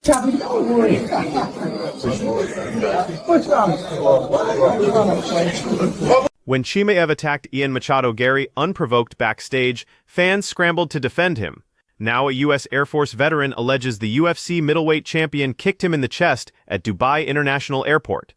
Chappie, don't worry. What's wrong? When Chimaev attacked Ian Machado Gary unprovoked backstage, fans scrambled to defend him. Now a U.S. Air Force veteran alleges the UFC middleweight champion kicked him in the chest at Dubai International Airport.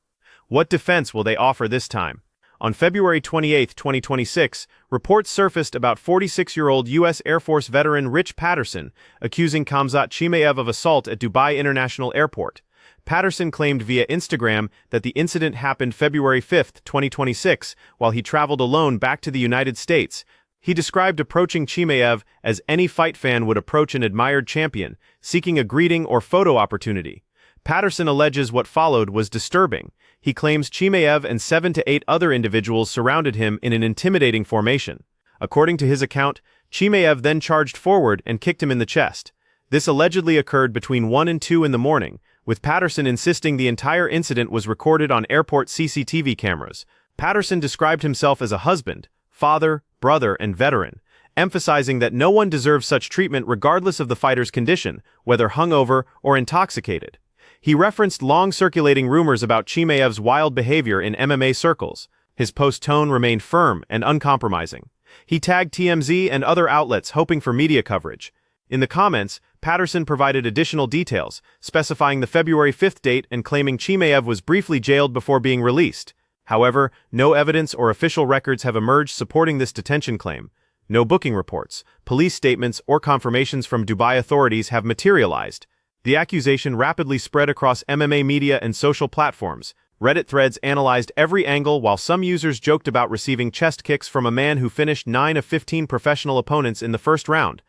What defense will they offer this time? On February 28, 2026, reports surfaced about 46-year-old U.S. Air Force veteran Rich Patterson accusing Khamzat Chimaev of assault at Dubai International Airport. Patterson claimed via Instagram that the incident happened February 5, 2026, while he traveled alone back to the United States. He described approaching Chimaev as any fight fan would approach an admired champion, seeking a greeting or photo opportunity. Patterson alleges what followed was disturbing. He claims Chimaev and 7 to 8 other individuals surrounded him in an intimidating formation. According to his account, Chimaev then charged forward and kicked him in the chest. This allegedly occurred between 1 and 2 in the morning, with Patterson insisting the entire incident was recorded on airport CCTV cameras. Patterson described himself as a husband, father, brother, and veteran, emphasizing that no one deserves such treatment regardless of the fighter's condition, whether hungover or intoxicated. He referenced long-circulating rumors about Chimaev's wild behavior in MMA circles. His post-tone remained firm and uncompromising. He tagged TMZ and other outlets hoping for media coverage. In the comments, Patterson provided additional details, specifying the February 5th date and claiming Chimaev was briefly jailed before being released. However, no evidence or official records have emerged supporting this detention claim. No booking reports, police statements, or confirmations from Dubai authorities have materialized. The accusation rapidly spread across MMA media and social platforms. Reddit threads analyzed every angle, while some users joked about receiving chest kicks from a man who finished 9 of 15 professional opponents in the first round.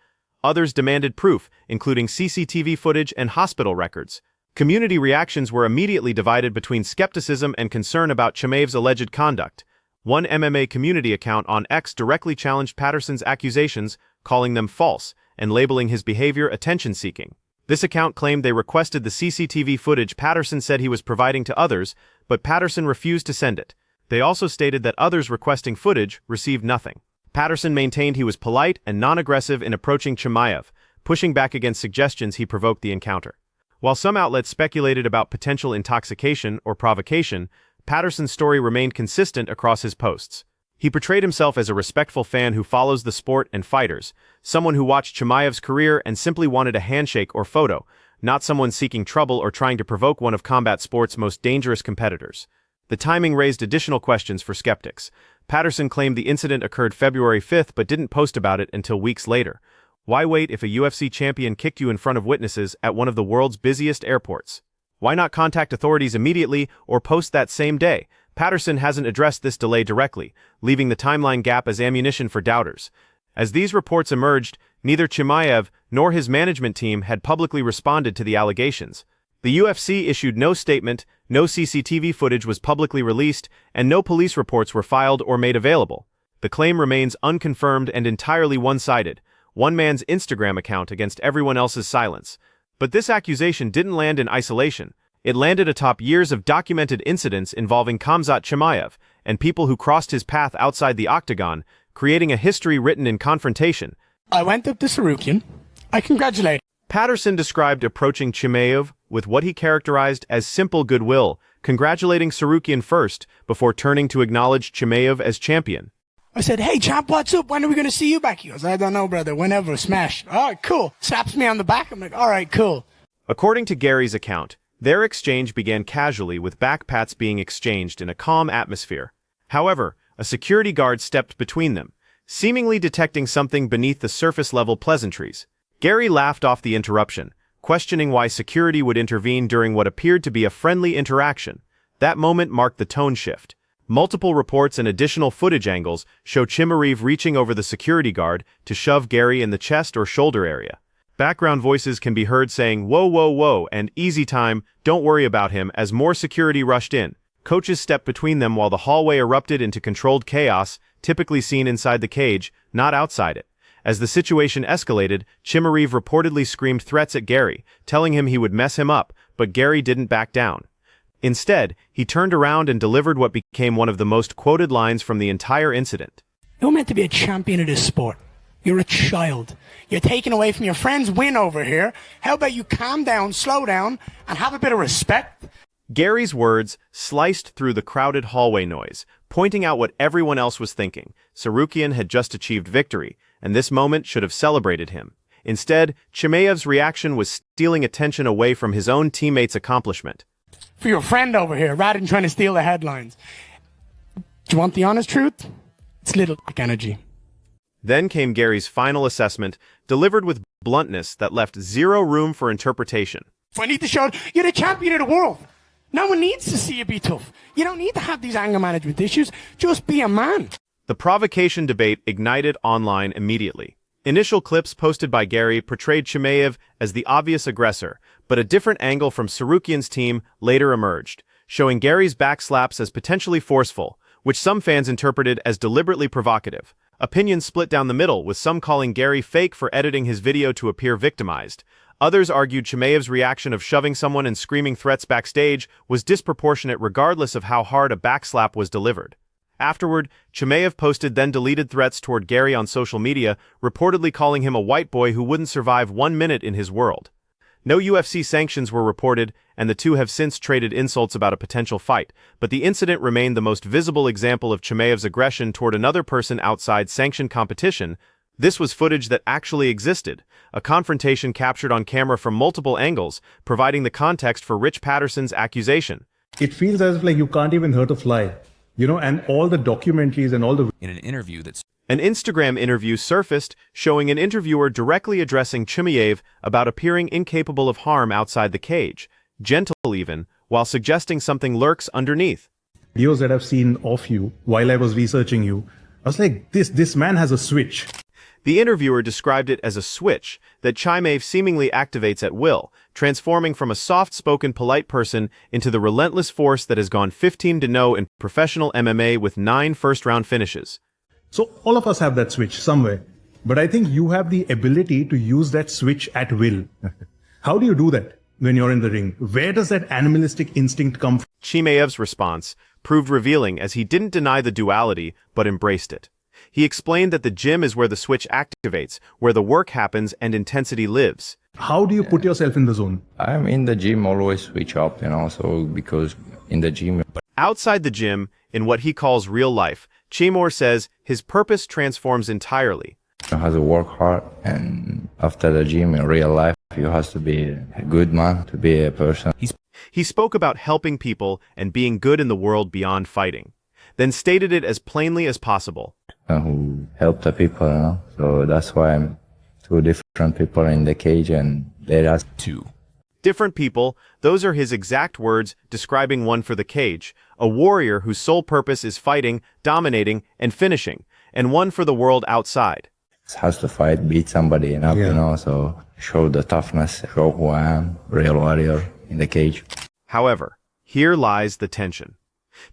Others demanded proof, including CCTV footage and hospital records. Community reactions were immediately divided between skepticism and concern about Chimaev's alleged conduct. One MMA community account on X directly challenged Patterson's accusations, calling them false, and labeling his behavior attention-seeking. This account claimed they requested the CCTV footage Patterson said he was providing to others, but Patterson refused to send it. They also stated that others requesting footage received nothing. Patterson maintained he was polite and non-aggressive in approaching Chimaev, pushing back against suggestions he provoked the encounter. While some outlets speculated about potential intoxication or provocation, Patterson's story remained consistent across his posts. He portrayed himself as a respectful fan who follows the sport and fighters, someone who watched Chimaev's career and simply wanted a handshake or photo, not someone seeking trouble or trying to provoke one of combat sport's most dangerous competitors. The timing raised additional questions for skeptics. Patterson claimed the incident occurred February 5th but didn't post about it until weeks later. Why wait if a UFC champion kicked you in front of witnesses at one of the world's busiest airports? Why not contact authorities immediately or post that same day? Patterson hasn't addressed this delay directly, leaving the timeline gap as ammunition for doubters. As these reports emerged, neither Chimaev nor his management team had publicly responded to the allegations. The UFC issued no statement, no CCTV footage was publicly released, and no police reports were filed or made available. The claim remains unconfirmed and entirely one-sided, one man's Instagram account against everyone else's silence. But this accusation didn't land in isolation. It landed atop years of documented incidents involving Khamzat Chimaev and people who crossed his path outside the octagon, creating a history written in confrontation. I went up to Sarukian. I congratulated. Patterson described approaching Chimaev with what he characterized as simple goodwill, congratulating Sarukian first before turning to acknowledge Chimaev as champion. I said, "Hey, champ, what's up? When are we going to see you back?" He goes, "I don't know, brother. Whenever. Smash." "All right, cool." Slaps me on the back. I'm like, "All right, cool." According to Gary's account, their exchange began casually with backpats being exchanged in a calm atmosphere. However, a security guard stepped between them, seemingly detecting something beneath the surface-level pleasantries. Gary laughed off the interruption, questioning why security would intervene during what appeared to be a friendly interaction. That moment marked the tone shift. Multiple reports and additional footage angles show Chimaev reaching over the security guard to shove Gary in the chest or shoulder area. Background voices can be heard saying, "Whoa, whoa, whoa," and "Easy time, don't worry about him," as more security rushed in. Coaches stepped between them while the hallway erupted into controlled chaos, typically seen inside the cage, not outside it. As the situation escalated, Chimaev reportedly screamed threats at Gary, telling him he would mess him up, but Gary didn't back down. Instead, he turned around and delivered what became one of the most quoted lines from the entire incident. You're meant to be a champion of this sport. You're a child. You're taken away from your friend's win over here. How about you calm down, slow down, and have a bit of respect? Gary's words sliced through the crowded hallway noise, pointing out what everyone else was thinking. Tsarukyan had just achieved victory, and this moment should have celebrated him. Instead, Chimaev's reaction was stealing attention away from his own teammates' accomplishment. For your friend over here, rather than trying to steal the headlines. Do you want the honest truth? It's little energy. Then came Gary's final assessment, delivered with bluntness that left zero room for interpretation. If I need to show you're the champion of the world. No one needs to see you be tough. You don't need to have these anger management issues. Just be a man. The provocation debate ignited online immediately. Initial clips posted by Gary portrayed Chimaev as the obvious aggressor, but a different angle from Tsarukyan's team later emerged, showing Gary's backslaps as potentially forceful, which some fans interpreted as deliberately provocative. Opinions split down the middle, with some calling Gary fake for editing his video to appear victimized. Others argued Chimaev's reaction of shoving someone and screaming threats backstage was disproportionate regardless of how hard a backslap was delivered. Afterward, Chimaev posted then deleted threats toward Gary on social media, reportedly calling him a white boy who wouldn't survive 1 minute in his world. No UFC sanctions were reported, and the two have since traded insults about a potential fight, but the incident remained the most visible example of Chimaev's aggression toward another person outside sanctioned competition. This was footage that actually existed, a confrontation captured on camera from multiple angles, providing the context for Rich Patterson's accusation. It feels as if like you can't even hurt a fly, and all the documentaries and all the... In an interview that's... An Instagram interview surfaced showing an interviewer directly addressing Chimaev about appearing incapable of harm outside the cage, gentle even, while suggesting something lurks underneath. Videos that I've seen of you while I was researching you, I was like, this man has a switch. The interviewer described it as a switch that Chimaev seemingly activates at will, transforming from a soft-spoken polite person into the relentless force that has gone 15-0 in professional MMA with 9 first-round finishes. So all of us have that switch somewhere, but I think you have the ability to use that switch at will. How do you do that when you're in the ring? Where does that animalistic instinct come from? Chimaev's response proved revealing as he didn't deny the duality, but embraced it. He explained that the gym is where the switch activates, where the work happens and intensity lives. How do you put yourself in the zone? I'm in the gym, always switch up, so because in the gym... Outside the gym, in what he calls real life, Chimaev says his purpose transforms entirely. You have to work hard, and after the gym, in real life, you have to be a good man, to be a person. He spoke about helping people and being good in the world beyond fighting, then stated it as plainly as possible. Who help the people, so that's why I'm two different people in the cage, and let us... Two different people, those are his exact words describing one for the cage, a warrior whose sole purpose is fighting, dominating, and finishing, and one for the world outside. Has to fight, beat somebody up, so show the toughness, show who I am, real warrior in the cage. However, here lies the tension.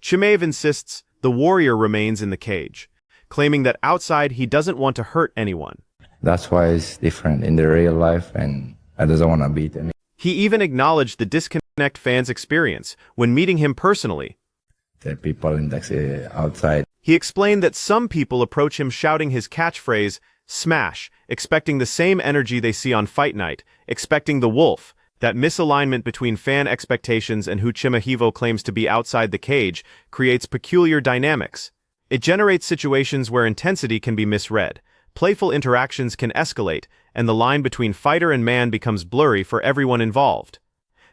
Chimaev insists the warrior remains in the cage, claiming that outside he doesn't want to hurt anyone. That's why it's different in the real life, and I doesn't want to beat anyone. He even acknowledged the disconnect fans experience when meeting him personally. The people in the outside. He explained that some people approach him shouting his catchphrase, "Smash," expecting the same energy they see on fight night, expecting the wolf. That misalignment between fan expectations and who Chimaev claims to be outside the cage creates peculiar dynamics. It generates situations where intensity can be misread, playful interactions can escalate, and the line between fighter and man becomes blurry for everyone involved.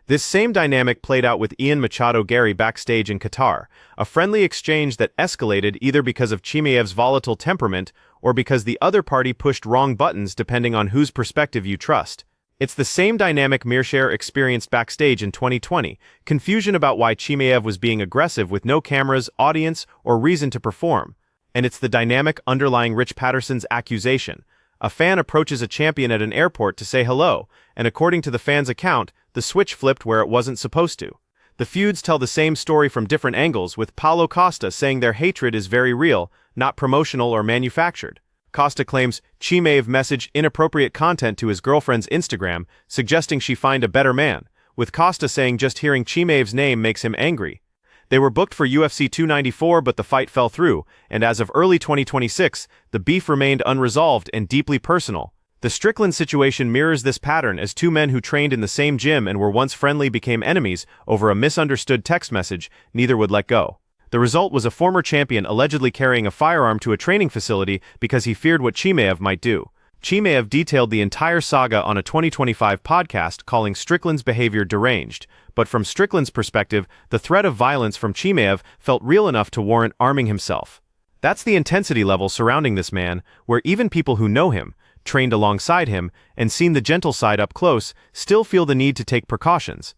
This same dynamic played out with Ian Machado Gary backstage in Qatar, a friendly exchange that escalated either because of Chimaev's volatile temperament or because the other party pushed wrong buttons depending on whose perspective you trust. It's the same dynamic Mearshare experienced backstage in 2020, confusion about why Chimaev was being aggressive with no cameras, audience, or reason to perform. And it's the dynamic underlying Rich Patterson's accusation. A fan approaches a champion at an airport to say hello, and according to the fan's account, the switch flipped where it wasn't supposed to. The feuds tell the same story from different angles, with Paulo Costa saying their hatred is very real, not promotional or manufactured. Costa claims Chimaev messaged inappropriate content to his girlfriend's Instagram, suggesting she find a better man, with Costa saying just hearing Chimaev's name makes him angry. They were booked for UFC 294, but the fight fell through, and as of early 2026, the beef remained unresolved and deeply personal. The Strickland situation mirrors this pattern as two men who trained in the same gym and were once friendly became enemies over a misunderstood text message neither would let go. The result was a former champion allegedly carrying a firearm to a training facility because he feared what Chimaev might do. Chimaev detailed the entire saga on a 2025 podcast calling Strickland's behavior deranged, but from Strickland's perspective, the threat of violence from Chimaev felt real enough to warrant arming himself. That's the intensity level surrounding this man, where even people who know him, trained alongside him, and seen the gentle side up close, still feel the need to take precautions.